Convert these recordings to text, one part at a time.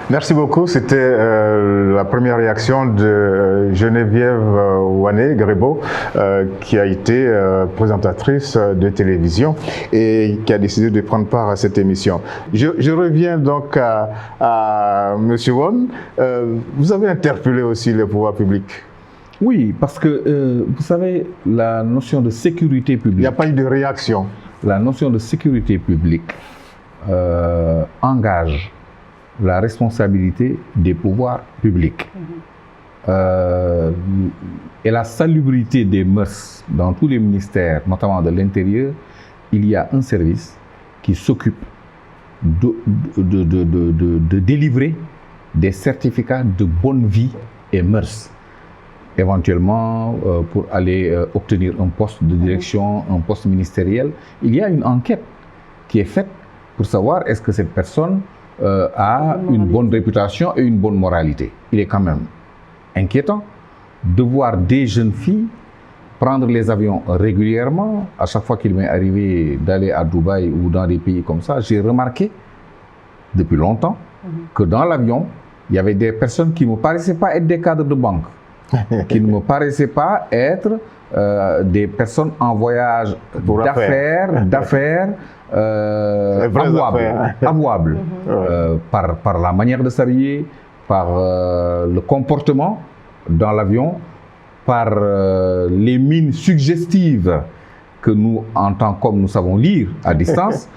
Merci beaucoup. C'était la première réaction de Geneviève Ouané-Grebo, qui a été présentatrice de télévision et qui a décidé de prendre part à cette émission. Je reviens donc à M. Won. Vous avez interpellé aussi les pouvoirs publics. Oui, parce que vous savez, la notion de sécurité publique... Il n'y a pas eu de réaction. La notion de sécurité publique engage la responsabilité des pouvoirs publics. Et la salubrité des mœurs dans tous les ministères, notamment de l'Intérieur, il y a un service qui s'occupe de délivrer des certificats de bonne vie et mœurs. Éventuellement, pour aller obtenir un poste de direction, un poste ministériel, il y a une enquête qui est faite pour savoir est-ce que cette personne a une bonne réputation et une bonne moralité. Il est quand même inquiétant de voir des jeunes filles prendre les avions régulièrement. À chaque fois qu'il m'est arrivé d'aller à Dubaï ou dans des pays comme ça, j'ai remarqué depuis longtemps que dans l'avion, il y avait des personnes qui ne me paraissaient pas être des cadres de banque, qui ne me paraissaient pas être des personnes en voyage d'affaires, avouables, par la manière de s'habiller, par le comportement dans l'avion, par les mines suggestives que nous, en tant qu'hommes, nous savons lire à distance.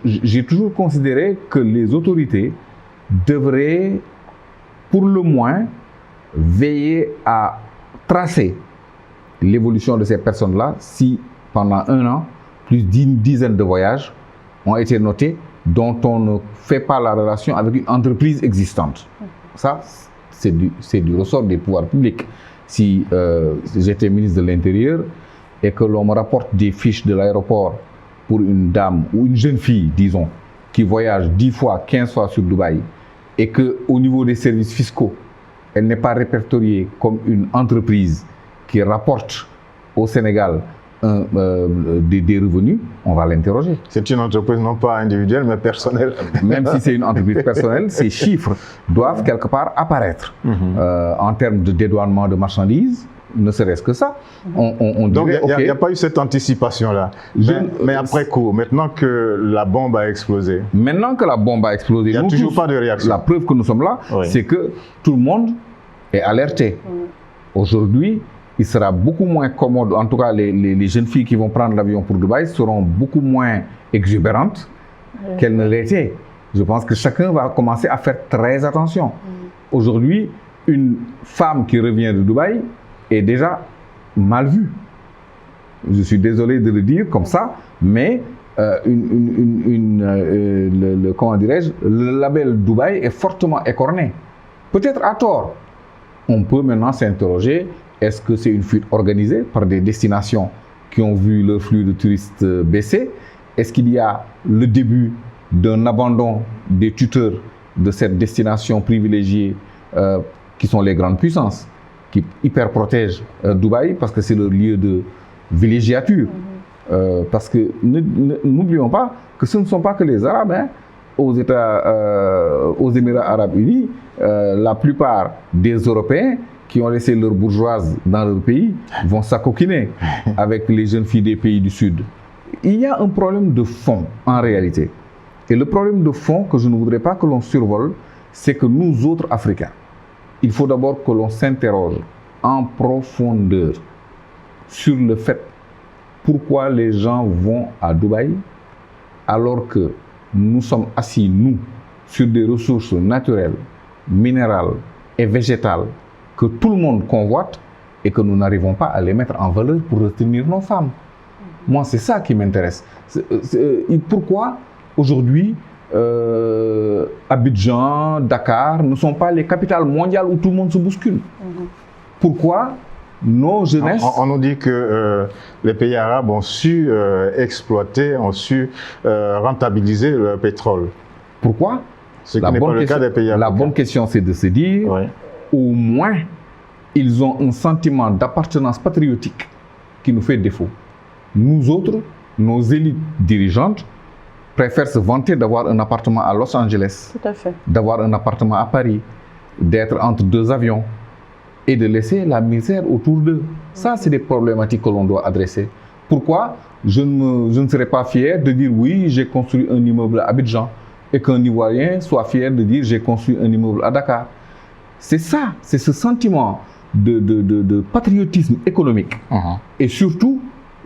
J'ai toujours considéré que les autorités devraient, pour le moins, veiller à tracer l'évolution de ces personnes-là si, pendant un an, plus d'une dizaine de voyages ont été notés dont on ne fait pas la relation avec une entreprise existante. Ça, c'est du ressort des pouvoirs publics. Si j'étais ministre de l'Intérieur et que l'on me rapporte des fiches de l'aéroport pour une dame ou une jeune fille, disons, qui voyage 10 fois, 15 fois sur Dubaï et qu'au niveau des services fiscaux, elle n'est pas répertoriée comme une entreprise qui rapporte au Sénégal des revenus, on va l'interroger. C'est une entreprise non pas individuelle, mais personnelle. Même si c'est une entreprise personnelle, ces chiffres doivent quelque part apparaître. En termes de dédouanement de marchandises, ne serait-ce que ça. Donc il n'y a pas eu cette anticipation-là. Mais après coup, maintenant que la bombe a explosé. Maintenant que la bombe a explosé, il n'y a toujours pas de réaction. La preuve que nous sommes là, c'est que tout le monde est alerté. Aujourd'hui, il sera beaucoup moins commode, en tout cas les jeunes filles qui vont prendre l'avion pour Dubaï seront beaucoup moins exubérantes qu'elles ne l'étaient. Je pense que chacun va commencer à faire très attention. Aujourd'hui, une femme qui revient de Dubaï est déjà mal vue. Je suis désolé de le dire comme ça, mais comment dirais-je, le label Dubaï est fortement écorné. Peut-être à tort. On peut maintenant s'interroger, est-ce que c'est une fuite organisée par des destinations qui ont vu leur flux de touristes baisser? Est-ce qu'il y a le début d'un abandon des tuteurs de cette destination privilégiée qui sont les grandes puissances, qui hyper protègent Dubaï parce que c'est leur lieu de villégiature? Parce que n'oublions pas que ce ne sont pas que les Arabes. Aux Émirats Arabes Unis, la plupart des Européens qui ont laissé leurs bourgeoises dans leur pays vont s'acoquiner avec les jeunes filles des pays du Sud. Il y a un problème de fond en réalité. Et le problème de fond que je ne voudrais pas que l'on survole, c'est que nous autres Africains, il faut d'abord que l'on s'interroge en profondeur sur le fait pourquoi les gens vont à Dubaï alors que nous sommes assis, nous, sur des ressources naturelles, minérales et végétales que tout le monde convoite et que nous n'arrivons pas à les mettre en valeur pour retenir nos femmes. Moi, c'est ça qui m'intéresse. Pourquoi aujourd'hui Abidjan, Dakar ne sont pas les capitales mondiales où tout le monde se bouscule? Pourquoi nos jeunesses... On nous dit que les pays arabes ont su exploiter, ont su rentabiliser le pétrole. Pourquoi? Ce qui n'est pas le cas des pays africains. La bonne question, c'est de se dire, au moins, ils ont un sentiment d'appartenance patriotique qui nous fait défaut. Nous autres, nos élites dirigeantes, préfèrent se vanter d'avoir un appartement à Los Angeles, Tout à fait. d'avoir un appartement à Paris, d'être entre 2 avions et de laisser la misère autour d'eux. Ça, c'est des problématiques que l'on doit adresser. Pourquoi je ne serais pas fier de dire oui, j'ai construit un immeuble à Abidjan et qu'un Ivoirien soit fier de dire j'ai construit un immeuble à Dakar. C'est ça, c'est ce sentiment de patriotisme économique et surtout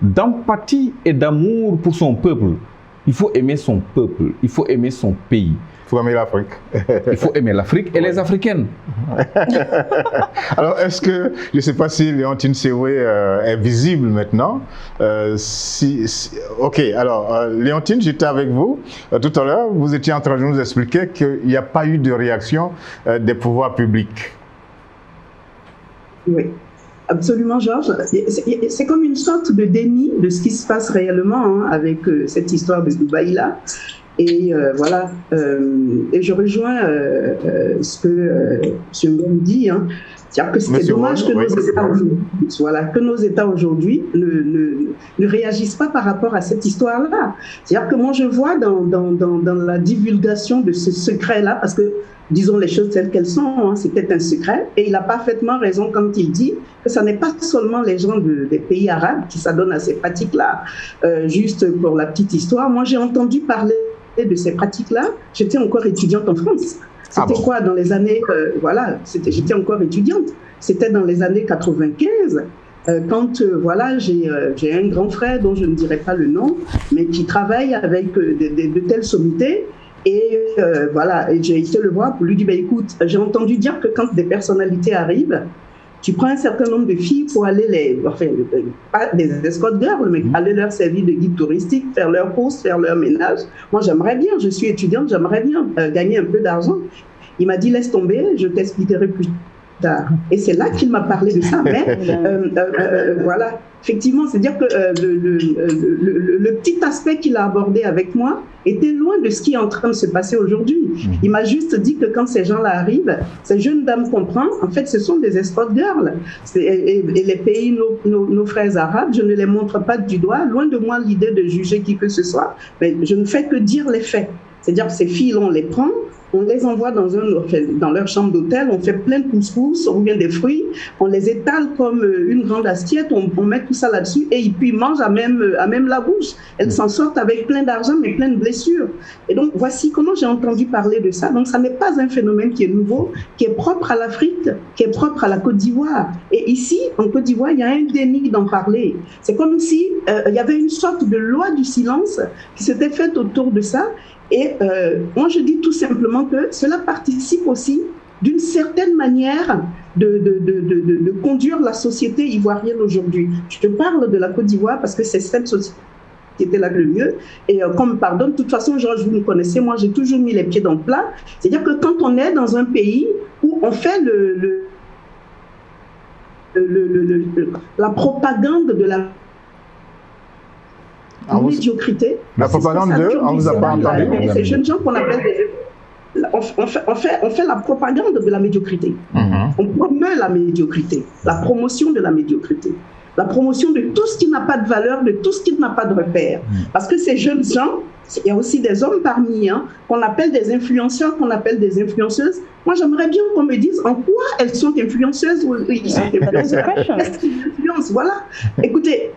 d'empathie et d'amour pour son peuple. Il faut aimer son peuple, il faut aimer son pays. Il faut aimer l'Afrique. Il faut aimer l'Afrique et les Africaines. Alors, est-ce que, je ne sais pas si Léontine Sewé est visible maintenant. Ok, alors, Léontine, j'étais avec vous. Tout à l'heure, vous étiez en train de nous expliquer qu'il n'y a pas eu de réaction des pouvoirs publics. Oui. Absolument, Georges. C'est comme une sorte de déni de ce qui se passe réellement avec cette histoire de Dubaï-là. Et voilà. Et je rejoins ce que M. Mbom dit. C'est-à-dire que c'était dommage que, que nos États aujourd'hui ne réagissent pas par rapport à cette histoire-là. C'est-à-dire que moi, je vois dans la divulgation de ce secret-là, parce que disons les choses telles qu'elles sont, c'était un secret, et il a parfaitement raison quand il dit que ce n'est pas seulement les gens des pays arabes qui s'adonnent à ces pratiques-là. Juste pour la petite histoire, moi j'ai entendu parler de ces pratiques-là, j'étais encore étudiante en France. C'était quoi dans les années, j'étais encore étudiante, c'était dans les années 95, quand voilà, j'ai un grand frère dont je ne dirai pas le nom, mais qui travaille avec de telles sommités. Et voilà, et j'ai été le voir pour lui dire, écoute, j'ai entendu dire que quand des personnalités arrivent, tu prends un certain nombre de filles pour aller pas des escort girls, mais aller leur servir de guide touristique, faire leurs courses, faire leur ménage. Moi, j'aimerais bien, je suis étudiante, j'aimerais bien gagner un peu d'argent. Il m'a dit, laisse tomber, je t'expliquerai plus tard. Et c'est là qu'il m'a parlé de ça. Mais voilà, effectivement, c'est-à-dire que le petit aspect qu'il a abordé avec moi était loin de ce qui est en train de se passer aujourd'hui. Il m'a juste dit que quand ces gens-là arrivent, ces jeunes dames comprennent, en fait, ce sont des escort girls. Et les pays, nos frères arabes, je ne les montre pas du doigt. Loin de moi l'idée de juger qui que ce soit, mais je ne fais que dire les faits. C'est-à-dire que ces filles, on les prend, on les envoie dans leur chambre d'hôtel, on fait plein de couscous, on vient des fruits, on les étale comme une grande assiette, on met tout ça là-dessus et puis ils mangent à même la bouche. Elles s'en sortent avec plein d'argent mais plein de blessures. Et donc voici comment j'ai entendu parler de ça. Donc ça n'est pas un phénomène qui est nouveau, qui est propre à l'Afrique, qui est propre à la Côte d'Ivoire. Et ici, en Côte d'Ivoire, il y a un déni d'en parler. C'est comme si il y avait une sorte de loi du silence qui s'était faite autour de ça. Et moi, je dis tout simplement que cela participe aussi d'une certaine manière de conduire la société ivoirienne aujourd'hui. Je te parle de la Côte d'Ivoire parce que c'est cette société-là le mieux. Et comme pardon, de toute façon, Georges, vous me connaissez, moi, j'ai toujours mis les pieds dans le plat. C'est-à-dire que quand on est dans un pays où on fait la propagande de la médiocrité. La propagande on vous a pas entendu. Ces jeunes gens qu'on appelle on fait la propagande de la médiocrité. On promeut la médiocrité, la promotion de la médiocrité, la promotion de tout ce qui n'a pas de valeur, de tout ce qui n'a pas de repère. Parce que ces jeunes gens, il y a aussi des hommes parmi qu'on appelle des influenceurs, qu'on appelle des influenceuses. Moi, j'aimerais bien qu'on me dise en quoi elles sont influenceuses ou ils sont influenceurs. Qu'est-ce qu'ils influencent? Voilà. Écoutez,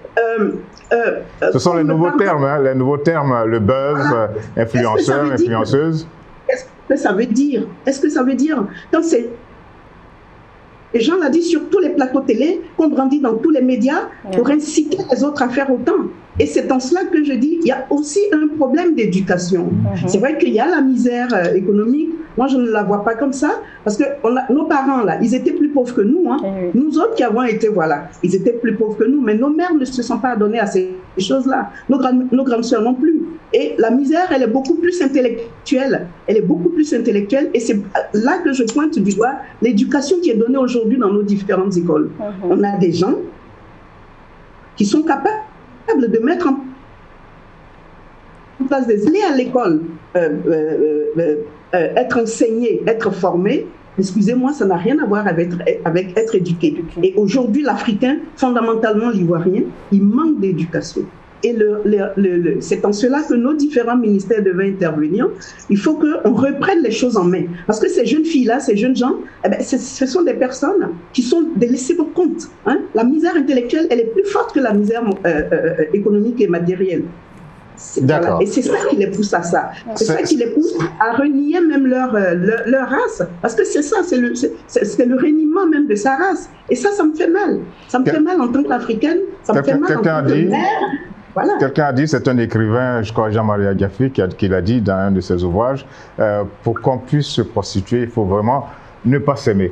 ce sont les nouveaux termes, les nouveaux termes, le buzz, influenceur, influenceuse. Qu'est-ce que ça veut dire? Est-ce que ça veut dire quand c'est les gens l'ont dit sur tous les plateaux télé, qu'on brandit dans tous les médias pour inciter les autres à faire autant. Et c'est en cela que je dis, il y a aussi un problème d'éducation. C'est vrai qu'il y a la misère économique. Moi, je ne la vois pas comme ça, parce que nos parents, là, ils étaient plus pauvres que nous. Nous autres qui avons été, voilà, ils étaient plus pauvres que nous, mais nos mères ne se sont pas données à ces choses-là. Nos grandes sœurs non plus. Et la misère, elle est beaucoup plus intellectuelle. Elle est beaucoup plus intellectuelle. Et c'est là que je pointe du doigt l'éducation qui est donnée aujourd'hui dans nos différentes écoles. On a des gens qui sont capables de mettre en place des aller à l'école, être enseigné, être formé. Excusez-moi, ça n'a rien à voir avec être éduqué. Et aujourd'hui, l'Africain, fondamentalement l'Ivoirien, il manque d'éducation. Et c'est en cela que nos différents ministères devaient intervenir. Il faut qu'on reprenne les choses en main. Parce que ces jeunes filles-là, ces jeunes gens, eh ben, ce sont des personnes qui sont des laissés pour compte. Hein. La misère intellectuelle, elle est plus forte que la misère économique et matérielle. Voilà. Et c'est ça qui les pousse à ça. C'est ça qui les pousse à renier même leur race. Parce que c'est ça, c'est le reniement même de sa race. Et ça me fait mal. Ça me fait mal en tant qu'Africaine. Ça me fait mal en tant que mère. Voilà. Quelqu'un a dit, c'est un écrivain, je crois Jean-Marie Agaffi, qui l'a dit dans un de ses ouvrages, pour qu'on puisse se prostituer, il faut vraiment ne pas s'aimer.